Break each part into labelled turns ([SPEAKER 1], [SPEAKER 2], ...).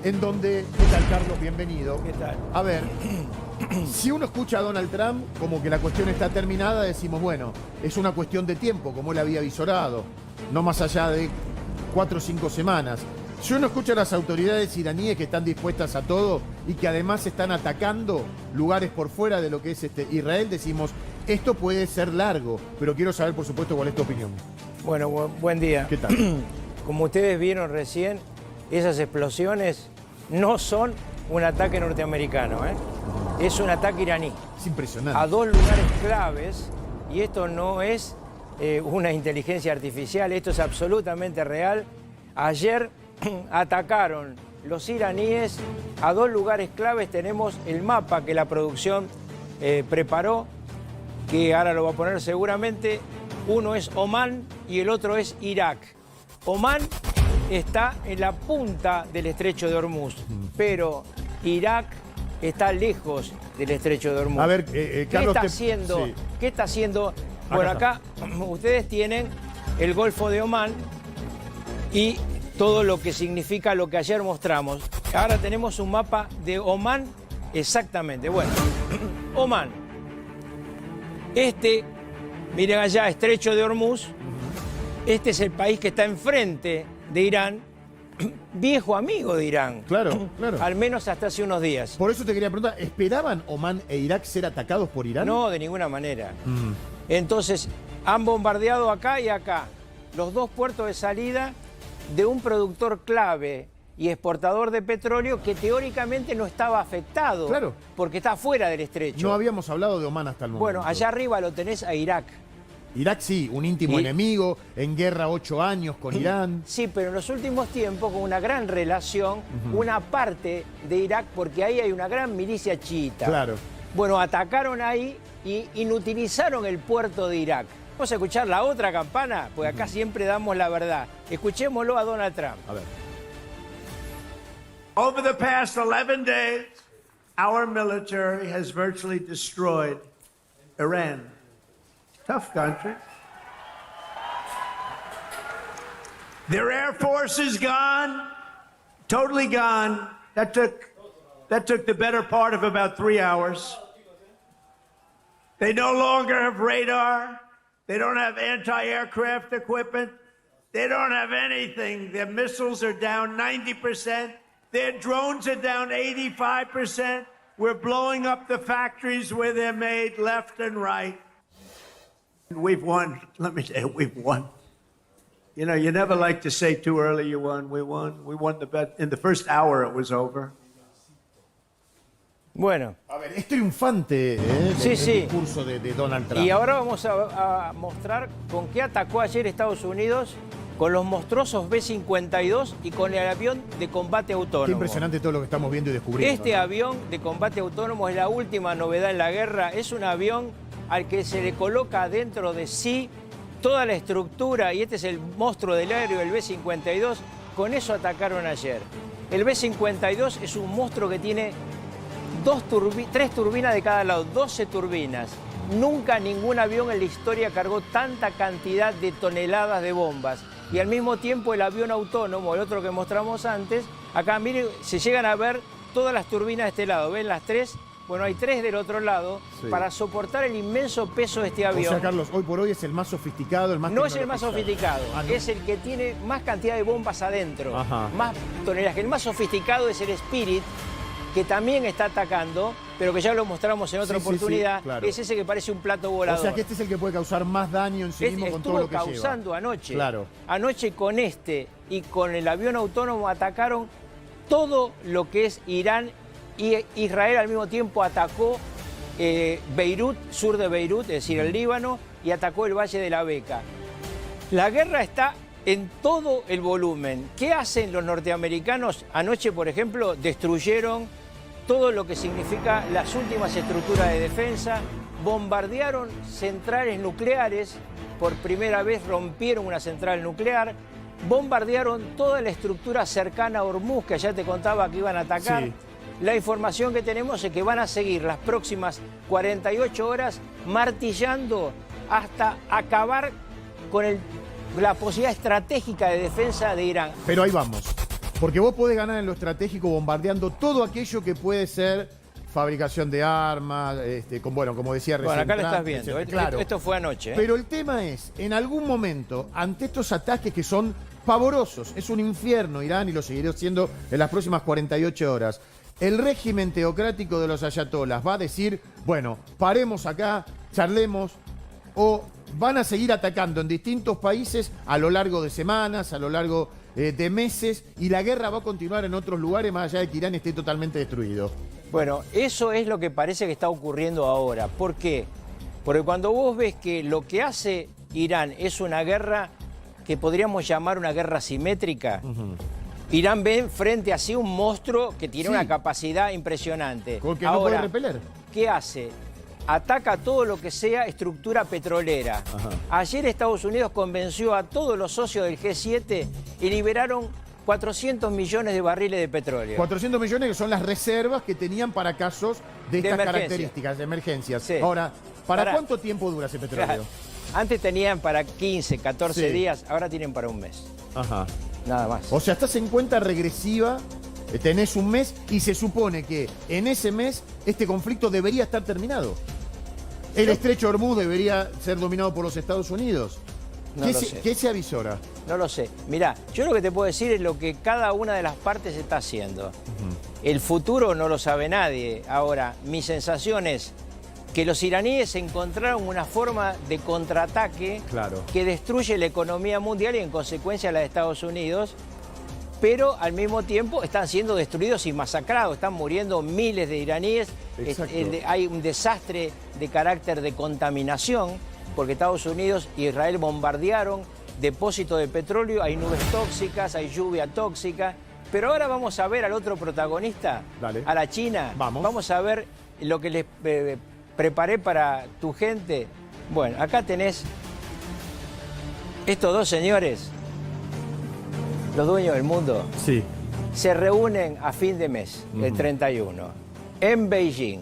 [SPEAKER 1] en donde, ¿qué tal, Carlos? Bienvenido.
[SPEAKER 2] ¿Qué tal?
[SPEAKER 1] A ver, si uno escucha a Donald Trump como que la cuestión está terminada, decimos, bueno, es una cuestión de tiempo, como él había visorado, no más allá de 4 o 5 semanas. Si uno escucha a las autoridades iraníes que están dispuestas a todo y que además están atacando lugares por fuera de lo que es Israel, decimos, esto puede ser largo, pero quiero saber, por supuesto, cuál es tu opinión.
[SPEAKER 2] Bueno, buen día.
[SPEAKER 1] ¿Qué tal?
[SPEAKER 2] Como ustedes vieron recién, esas explosiones no son un ataque norteamericano, ¿eh? Es un ataque iraní.
[SPEAKER 1] Es impresionante.
[SPEAKER 2] A 2 lugares claves, y esto no es una inteligencia artificial, esto es absolutamente real. Ayer atacaron los iraníes a 2 lugares claves. Tenemos el mapa que la producción preparó, que ahora lo va a poner seguramente. Uno es Omán y el otro es Irak. Omán está en la punta del estrecho de Hormuz, pero Irak está lejos del estrecho de Hormuz.
[SPEAKER 1] A ver, Carlos,
[SPEAKER 2] ¿qué está haciendo?
[SPEAKER 1] Sí.
[SPEAKER 2] ¿Qué está haciendo? Bueno, acá ustedes tienen el Golfo de Omán y todo lo que significa lo que ayer mostramos. Ahora tenemos un mapa de Omán exactamente. Bueno, Omán. Miren allá, estrecho de Hormuz. Este es el país que está enfrente de Irán, viejo amigo de Irán.
[SPEAKER 1] Claro, claro.
[SPEAKER 2] Al menos hasta hace unos días.
[SPEAKER 1] Por eso te quería preguntar, ¿esperaban Omán e Irak ser atacados por Irán?
[SPEAKER 2] No, de ninguna manera. Entonces, han bombardeado acá y acá los 2 puertos de salida de un productor clave y exportador de petróleo que teóricamente no estaba afectado.
[SPEAKER 1] Claro.
[SPEAKER 2] Porque está fuera del estrecho.
[SPEAKER 1] No habíamos hablado de Omán hasta el momento.
[SPEAKER 2] Bueno, allá arriba lo tenés a Irak.
[SPEAKER 1] Irak sí, un íntimo enemigo, en guerra 8 años con Irán.
[SPEAKER 2] Sí, pero en los últimos tiempos con una gran relación, una parte de Irak, porque ahí hay una gran milicia chiita.
[SPEAKER 1] Claro.
[SPEAKER 2] Bueno, atacaron ahí y inutilizaron el puerto de Irak. Vamos a escuchar la otra campana, porque acá siempre damos la verdad. Escuchémoslo a Donald Trump.
[SPEAKER 1] A ver.
[SPEAKER 3] Over the past 11 days, our military has virtually destroyed Iran. Tough country. Their air force is gone, totally gone. That took the better part of about 3 hours. They no longer have radar. They don't have anti-aircraft equipment. They don't have anything. Their missiles are down 90%. Their drones are down 85%. We're blowing up the factories where they're made left and right. We've won. Let me tell you, we've won. You know, you never like to say too early you won. We won. We won the bet. In the first hour, it was over.
[SPEAKER 2] Bueno.
[SPEAKER 1] A ver, es triunfante
[SPEAKER 2] Sí,
[SPEAKER 1] el
[SPEAKER 2] sí.
[SPEAKER 1] discurso de Donald Trump.
[SPEAKER 2] Y ahora vamos a mostrar con qué atacó ayer Estados Unidos, con los monstruosos B-52 y con el avión de combate autónomo.
[SPEAKER 1] Qué impresionante todo lo que estamos viendo y descubriendo.
[SPEAKER 2] Este avión de combate autónomo es la última novedad en la guerra. Es un avión al que se le coloca dentro de sí toda la estructura, y este es el monstruo del aéreo, el B-52. Con eso atacaron ayer. El B-52 es un monstruo que tiene 3 turbinas de cada lado, 12 turbinas. Nunca ningún avión en la historia cargó tanta cantidad de toneladas de bombas. Y al mismo tiempo el avión autónomo, el otro que mostramos antes, acá miren, se llegan a ver todas las turbinas de este lado. ¿Ven las 3? Bueno, hay 3 del otro lado, sí, para soportar el inmenso peso de este avión.
[SPEAKER 1] O sea, Carlos, hoy por hoy es el más sofisticado, el más
[SPEAKER 2] No es el más sofisticado,
[SPEAKER 1] ¿no?
[SPEAKER 2] Es el que tiene más cantidad de bombas adentro,
[SPEAKER 1] Ajá,
[SPEAKER 2] más toneladas. El más sofisticado es el Spirit, que también está atacando, pero que ya lo mostramos en otra oportunidad.
[SPEAKER 1] Claro.
[SPEAKER 2] Es ese que parece un plato volador.
[SPEAKER 1] O sea que este es el que puede causar más daño en sí mismo con todo lo que lleva.
[SPEAKER 2] Estuvo causando anoche.
[SPEAKER 1] Claro.
[SPEAKER 2] Anoche con este y con el avión autónomo atacaron todo lo que es Irán, y Israel al mismo tiempo atacó Beirut, sur de Beirut, es decir, el Líbano, y atacó el Valle de la Beca. La guerra está en todo el volumen. ¿Qué hacen los norteamericanos? Anoche, por ejemplo, destruyeron todo lo que significa las últimas estructuras de defensa, bombardearon centrales nucleares, por primera vez rompieron una central nuclear, bombardearon toda la estructura cercana a Hormuz, que ya te contaba que iban a atacar.
[SPEAKER 1] Sí.
[SPEAKER 2] La información que tenemos es que van a seguir las próximas 48 horas martillando hasta acabar con la posibilidad estratégica de defensa de Irán.
[SPEAKER 1] Pero ahí vamos. Porque vos podés ganar en lo estratégico bombardeando todo aquello que puede ser fabricación de armas, como decía recién.
[SPEAKER 2] Bueno, acá lo
[SPEAKER 1] Trump,
[SPEAKER 2] estás viendo.
[SPEAKER 1] etcétera. Claro.
[SPEAKER 2] Esto fue anoche.
[SPEAKER 1] Pero el tema es, en algún momento, ante estos ataques que son pavorosos, es un infierno Irán y lo seguirá siendo en las próximas 48 horas, el régimen teocrático de los ayatolás va a decir, bueno, paremos acá, charlemos, o van a seguir atacando en distintos países a lo largo de semanas, a lo largo de meses, y la guerra va a continuar en otros lugares más allá de que Irán esté totalmente destruido.
[SPEAKER 2] Bueno, eso es lo que parece que está ocurriendo ahora. ¿Por qué? Porque cuando vos ves que lo que hace Irán es una guerra que podríamos llamar una guerra simétrica, Irán ve frente a sí un monstruo que tiene una capacidad impresionante.
[SPEAKER 1] Con que
[SPEAKER 2] ahora,
[SPEAKER 1] no puede repeler.
[SPEAKER 2] ¿Qué hace? Ataca todo lo que sea estructura petrolera.
[SPEAKER 1] Ajá.
[SPEAKER 2] Ayer Estados Unidos convenció a todos los socios del G7 y liberaron 400 millones de barriles de petróleo.
[SPEAKER 1] 400 millones que son las reservas que tenían para casos de estas
[SPEAKER 2] emergencia.
[SPEAKER 1] características, de emergencias.
[SPEAKER 2] Sí.
[SPEAKER 1] Ahora, ¿para cuánto tiempo dura ese petróleo?
[SPEAKER 2] Claro. Antes tenían para 15, 14 días, ahora tienen para un mes.
[SPEAKER 1] Ajá.
[SPEAKER 2] Nada más.
[SPEAKER 1] O sea, estás en cuenta regresiva, tenés un mes y se supone que en ese mes este conflicto debería estar terminado. El estrecho de Hormuz debería ser dominado por los Estados Unidos.
[SPEAKER 2] No lo sé.
[SPEAKER 1] ¿Qué se avisora?
[SPEAKER 2] No lo sé. Mirá, yo lo que te puedo decir es lo que cada una de las partes está haciendo. El futuro no lo sabe nadie. Ahora, mi sensación es que los iraníes encontraron una forma de contraataque que destruye la economía mundial y en consecuencia la de Estados Unidos, pero al mismo tiempo están siendo destruidos y masacrados, están muriendo miles de iraníes. Hay un desastre de carácter de contaminación, porque Estados Unidos e Israel bombardearon depósitos de petróleo, hay nubes tóxicas, hay lluvia tóxica. Pero ahora vamos a ver al otro protagonista, a la China. Vamos a ver lo que les preparé para tu gente. Bueno, acá tenés estos dos señores, los dueños del mundo.
[SPEAKER 1] Sí.
[SPEAKER 2] Se reúnen a fin de mes, el 31, en Beijing.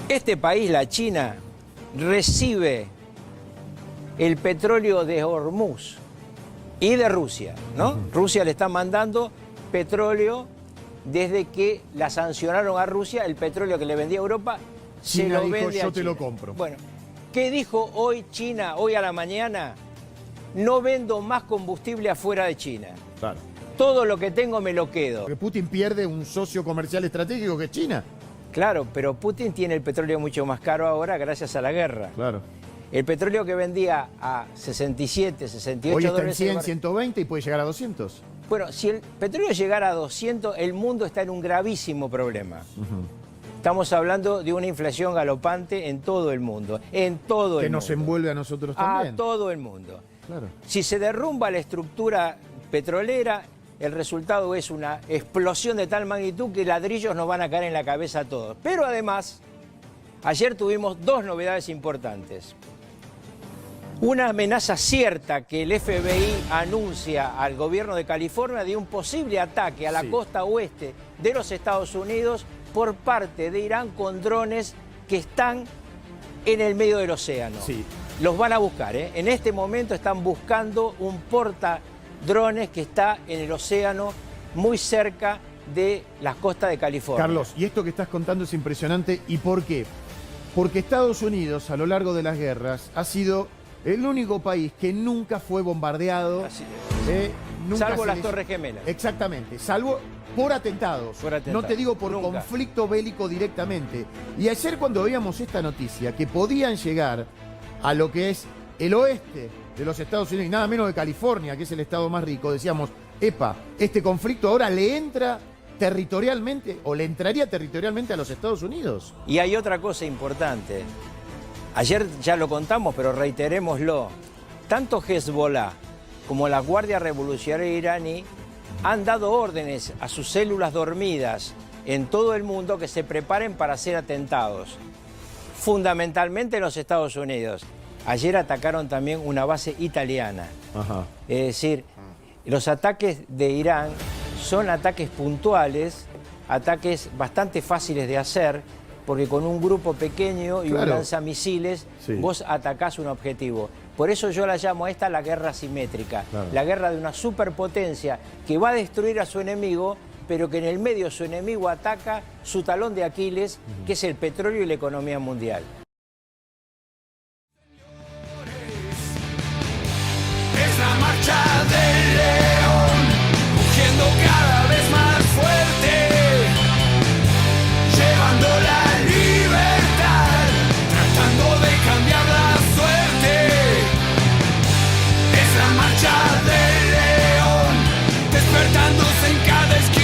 [SPEAKER 2] Este país, la China, recibe el petróleo de Hormuz y de Rusia, ¿no? Rusia le está mandando petróleo desde que la sancionaron a Rusia, el petróleo que le vendía a Europa se lo vende a China.
[SPEAKER 1] Yo te lo compro.
[SPEAKER 2] Bueno, ¿qué dijo hoy China, hoy a la mañana? No vendo más combustible afuera de China.
[SPEAKER 1] Claro.
[SPEAKER 2] Todo lo que tengo me lo quedo.
[SPEAKER 1] Porque Putin pierde un socio comercial estratégico que es China.
[SPEAKER 2] Claro, pero Putin tiene el petróleo mucho más caro ahora gracias a la guerra.
[SPEAKER 1] Claro.
[SPEAKER 2] El petróleo que vendía a 67, 68
[SPEAKER 1] hoy está en
[SPEAKER 2] dólares...
[SPEAKER 1] 100, 120 y puede llegar a 200.
[SPEAKER 2] Bueno, si el petróleo llegara a 200, el mundo está en un gravísimo problema. Estamos hablando de una inflación galopante en todo el mundo. En todo el mundo.
[SPEAKER 1] Que nos envuelve a nosotros también.
[SPEAKER 2] A todo el mundo.
[SPEAKER 1] Claro.
[SPEAKER 2] Si se derrumba la estructura petrolera, el resultado es una explosión de tal magnitud que ladrillos nos van a caer en la cabeza a todos. Pero además, ayer tuvimos dos novedades importantes. Una amenaza cierta que el FBI anuncia al gobierno de California de un posible ataque a la costa oeste de los Estados Unidos por parte de Irán con drones que están en el medio del océano. Sí. Los van a buscar, ¿eh? En este momento están buscando un portadrones que está en el océano muy cerca de las costas de California.
[SPEAKER 1] Carlos, y esto que estás contando es impresionante. ¿Y por qué? Porque Estados Unidos, a lo largo de las guerras, ha sido el único país que nunca fue bombardeado.
[SPEAKER 2] Salvo las Torres Gemelas.
[SPEAKER 1] Exactamente, salvo por atentados. No te digo por conflicto bélico directamente. Y ayer cuando veíamos esta noticia, que podían llegar a lo que es el oeste de los Estados Unidos, y nada menos de California, que es el estado más rico, decíamos, epa, este conflicto ahora le entra territorialmente, o le entraría territorialmente a los Estados Unidos.
[SPEAKER 2] Y hay otra cosa importante. Ayer ya lo contamos, pero reiterémoslo. Tanto Hezbollah como la Guardia Revolucionaria iraní han dado órdenes a sus células dormidas en todo el mundo que se preparen para hacer atentados, fundamentalmente en los Estados Unidos. Ayer atacaron también una base italiana. Es decir, los ataques de Irán son ataques puntuales, ataques bastante fáciles de hacer, porque con un grupo pequeño y un lanzamisiles vos atacás un objetivo. Por eso yo la llamo a esta la guerra asimétrica, la guerra de una superpotencia que va a destruir a su enemigo, pero que en el medio su enemigo ataca su talón de Aquiles, que es el petróleo y la economía mundial.